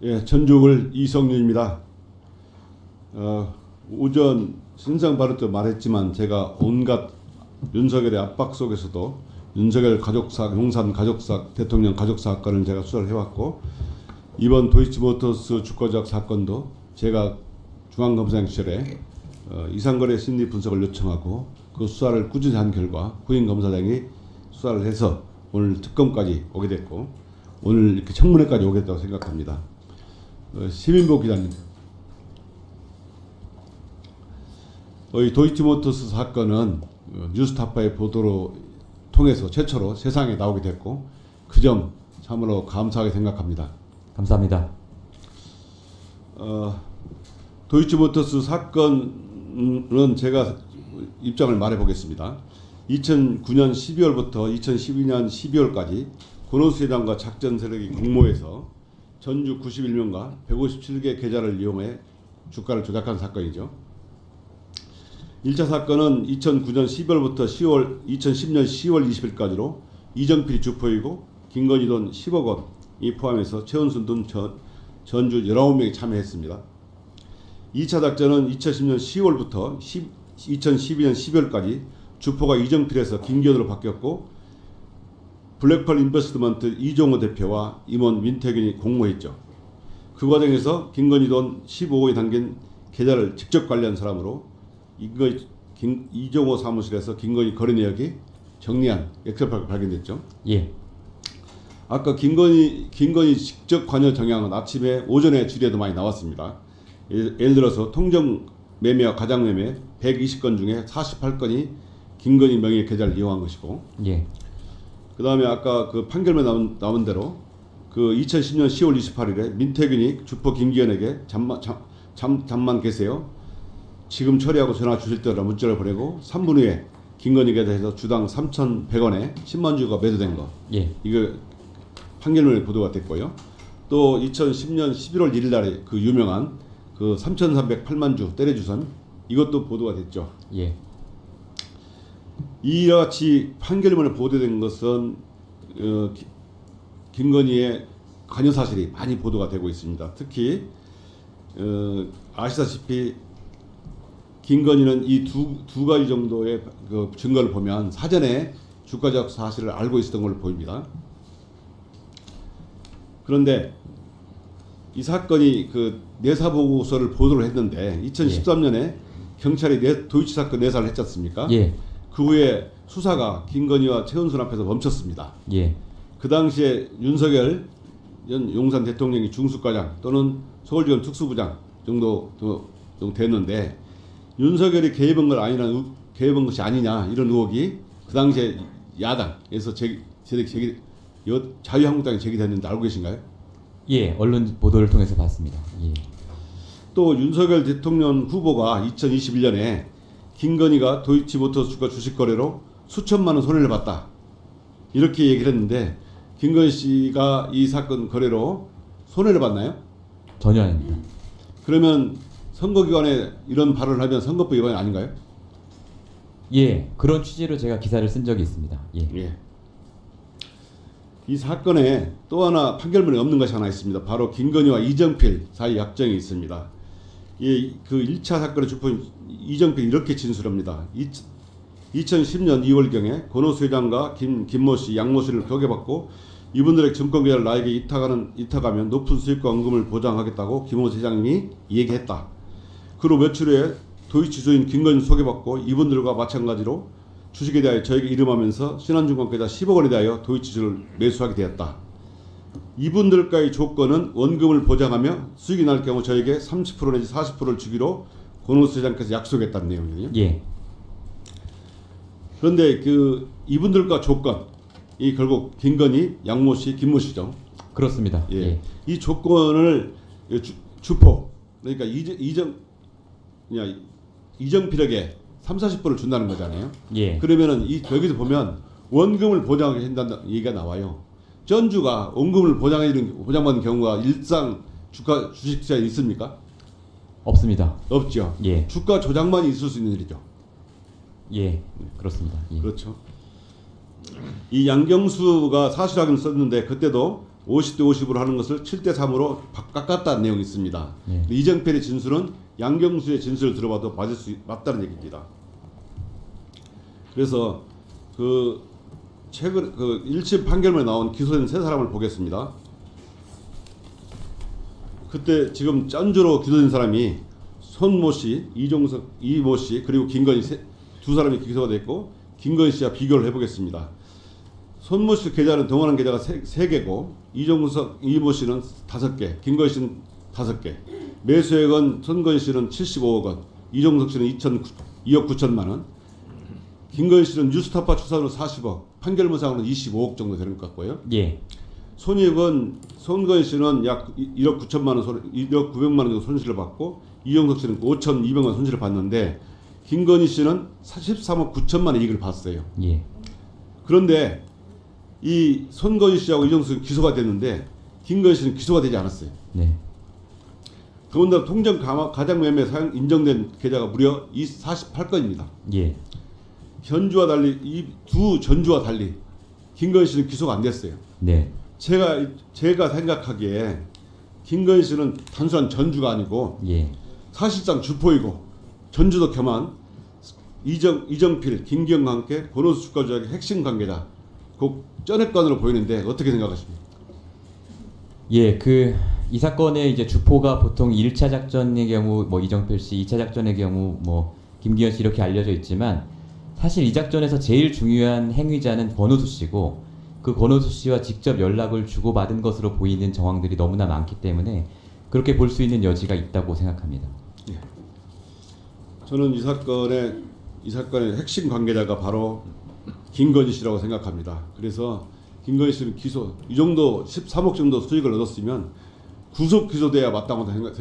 예, 전주을 이성윤입니다. 오전 신상 발언 때 말했지만 제가 온갖 윤석열의 압박 속에서도 윤석열 가족사, 용산 가족사, 대통령 가족 사건을 제가 수사를 해왔고, 이번 도이치모터스 주가 조작 사건도 제가 중앙검사장 시절에 이상거래 심리 분석을 요청하고 그 수사를 꾸준히 한 결과 후임 검사장이 수사를 해서 오늘 특검까지 오게 됐고, 오늘 이렇게 청문회까지 오겠다고 생각합니다. 시민보 기자님, 이 도이치모터스 사건은 뉴스타파의 보도로 통해서 최초로 세상에 나오게 됐고, 그 점 참으로 감사하게 생각합니다. 감사합니다. 도이치모터스 사건은 제가 입장을 말해보겠습니다. 2009년 12월부터 2012년 12월까지 권오수 회장과 작전 세력이 공모해서 전주 91명과 157개 계좌를 이용해 주가를 조작한 사건이죠. 1차 사건은 2009년 12월부터 2010년 10월 20일까지로 이정필이 주포이고 김건희 돈 10억 원이 포함해서 최은순 등 전주 19명이 참여했습니다. 2차 작전은 2010년 10월부터 2012년 12월까지 주포가 이정필에서 김기현으로 바뀌었고, 블랙펄 인베스트먼트 이종호 대표와 임원 민태균이 공모했죠. 그 과정에서 김건희 돈 15억이 담긴 계좌를 직접 관리한 사람으로 이종호 사무실에서 김건희 거래 내역이 정리한 엑셀파일이 발견됐죠. 예. 아까 김건희 직접 관여 정황은 아침에 오전에 질의에도 많이 나왔습니다. 예를 들어서 통정 매매와 가장 매매 120건 중에 48건이 김건희 명의의 계좌를 이용한 것이고, 예. 그 다음에 아까 그 판결문에 나온 대로 그 2010년 10월 28일에 민태균이 주포 김기현에게 잠만 계세요, 지금 처리하고 전화 주실 때라 문자를 보내고 3분 후에 김건희 계좌에서 주당 3,100원에 10만 주가 매도된 거. 예. 이거 판결문에 보도가 됐고요. 또 2010년 11월 1일 날에 그 유명한 그 3,308만 주 때려주선, 이것도 보도가 됐죠. 예. 이와 같이 판결문에 보도된 것은 김건희의 관여 사실이 많이 보도가 되고 있습니다. 특히 아시다시피 김건희는 이 두 가지 정도의 그 증거를 보면 사전에 주가 조작 사실을 알고 있었던 걸로 보입니다. 그런데 이 사건이 그 내사 보고서를 보도를 했는데 2013년에 경찰이 도이치 사건 내사를 했지 않습니까? 예. 그 후에 수사가 김건희와 최은순 앞에서 멈췄습니다. 예. 그 당시에 윤석열 용산 대통령이 중수과장 또는 서울지검 특수부장 정도 됐는데, 윤석열이 개입한 것이 아니냐 이런 의혹이 그 당시에 야당에서 자유한국당이 제기됐는데 알고 계신가요? 예. 언론 보도를 통해서 봤습니다. 예. 또 윤석열 대통령 후보가 2021년에 김건희가 도이치모터스 주식 거래로 수천만 원 손해를 봤다, 이렇게 얘기를 했는데, 김건희 씨가 이 사건 거래로 손해를 봤나요? 전혀 아닙니다. 그러면 선거기간에 이런 발언을 하면 선거법 위반이 아닌가요? 예. 그런 취지로 제가 기사를 쓴 적이 있습니다. 예. 예. 이 사건에 또 하나 판결문에 없는 것이 하나 있습니다. 바로 김건희와 이정필 사이 약정이 있습니다. 그 1차 사건의 주포인 이정필이 이렇게 진술합니다. 2010년 2월경에 권오수 회장과 김모 씨, 양모 씨를 소개받고 이분들의 증권계좌를 나에게 이탁하면 높은 수익과 원금을 보장하겠다고 김오수 회장님이 얘기했다. 그리고 며칠 후에 도이치 주인 김건희 소개받고 이분들과 마찬가지로 주식에 대하여 저에게 이름하면서 신한증권 계좌 10억 원에 대하여 도이치 주를 매수하게 되었다. 이분들과의 조건은 원금을 보장하며 수익이 날 경우 저에게 30% 내지 40%를 주기로 권오수 회장께서 약속했다는 내용이거든요. 예. 그런데 그 이분들과 조건이 결국 김건희, 양모 씨, 김모 씨죠. 그렇습니다. 예. 예. 이 조건을 주포, 그러니까 이정필에게 30-40%를 준다는 거잖아요. 예. 그러면은 여기서 보면 원금을 보장하게 한다는 얘기가 나와요. 전주가 원금을 보장받는 경우가 일상 주식시장에 있습니까? 없습니다. 없죠. 예. 주가 조작만이 있을 수 있는 일이죠. 예. 그렇습니다. 예. 그렇죠. 이 양경수가 사실 확인을 썼는데 그때도 50대 50으로 하는 것을 7대 3으로 깎았다는 내용이 있습니다. 예. 이정필의 진술은 양경수의 진술을 들어봐도 맞다는 얘기입니다. 그래서 그 최근 그 1심 판결문에 나온 기소된 세 사람을 보겠습니다. 그때 지금 짠주로 기소된 사람이 손모 씨, 이종석, 이모 씨 그리고 김건희 두 사람이 기소가 됐고 김건희 씨와 비교를 해보겠습니다. 손모 씨 계좌는 동원한 계좌가 3개고 이종석, 이모 씨는 5개, 김건희 씨는 5개. 매수액은 손건희 씨는 75억 원, 이종석 씨는 2억 9천만 원, 김건희 씨는 뉴스타파 추산으로 40억, 판결문상으로는 25억 정도 되는 것 같고요. 예. 손익은 손건희 씨는 약 1억 9천만 원, 1억 900만 원 정도 손실을 받고 이종석 씨는 5,200만 원 손실을 받는데 김건희 씨는 43억 9천만 원 이익을 봤어요. 예. 그런데 이 손건희 씨하고 이종석 씨는 기소가 됐는데 김건희 씨는 기소가 되지 않았어요. 네. 더군다나 통정 가장 매매 사용 인정된 계좌가 무려 48건입니다. 예. 현주와 달리 이 두 전주와 달리 김건희 씨는 기소가 안 됐어요. 네. 제가 생각하기에 김건희 씨는 단순한 전주가 아니고 예. 사실상 주포이고 전주도 겸한 이정필, 김기현과 함께 권오수 주가 조작의 핵심 관계자, 곧 쩌넷건으로 보이는데 어떻게 생각하십니까? 예, 이 사건의 이제 주포가 보통 1차 작전의 경우 뭐 이정필 씨, 2차 작전의 경우 뭐 김기현 씨 이렇게 알려져 있지만 사실 이 작전에서 제일 중요한 행위자는 권오수 씨고 그 권오수 씨와 직접 연락을 주고받은 것으로 보이는 정황들이 너무나 많기 때문에 그렇게 볼 수 있는 여지가 있다고 생각합니다. 예. 저는 이 사건의 핵심 관계자가 바로 김건희 씨라고 생각합니다. 그래서 김건희 씨는 이 정도 13억 정도 수익을 얻었으면 구속 기소돼야 마땅하다고